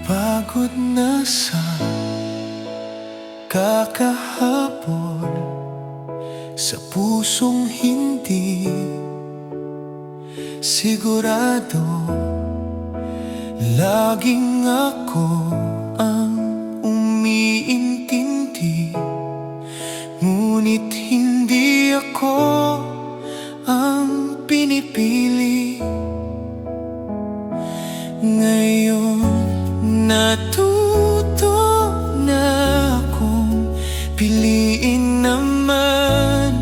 Pagod na sa kakahabol, sa pusong hindi sigurado. Laging ako ang umiintindi, ngunit hindi ako ang pinipili. Ngayon natuto na akong piliin naman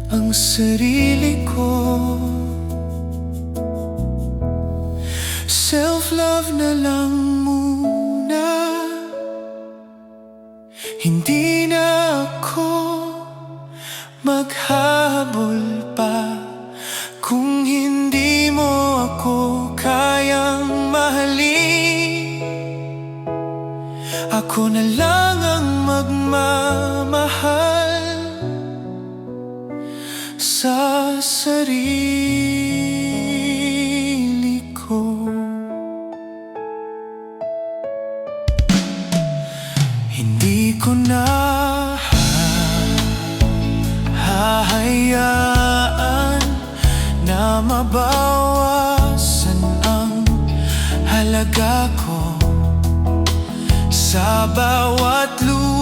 ang sarili ko. Self-love na lang muna, hindi na ako maghahabol pa. Kung hindi mo ako kayang mahalin, ako na lang ang magmamahal sa sarili ko. Hindi ko na hahayaan na mabawasan ang halaga ko sa bawat luha.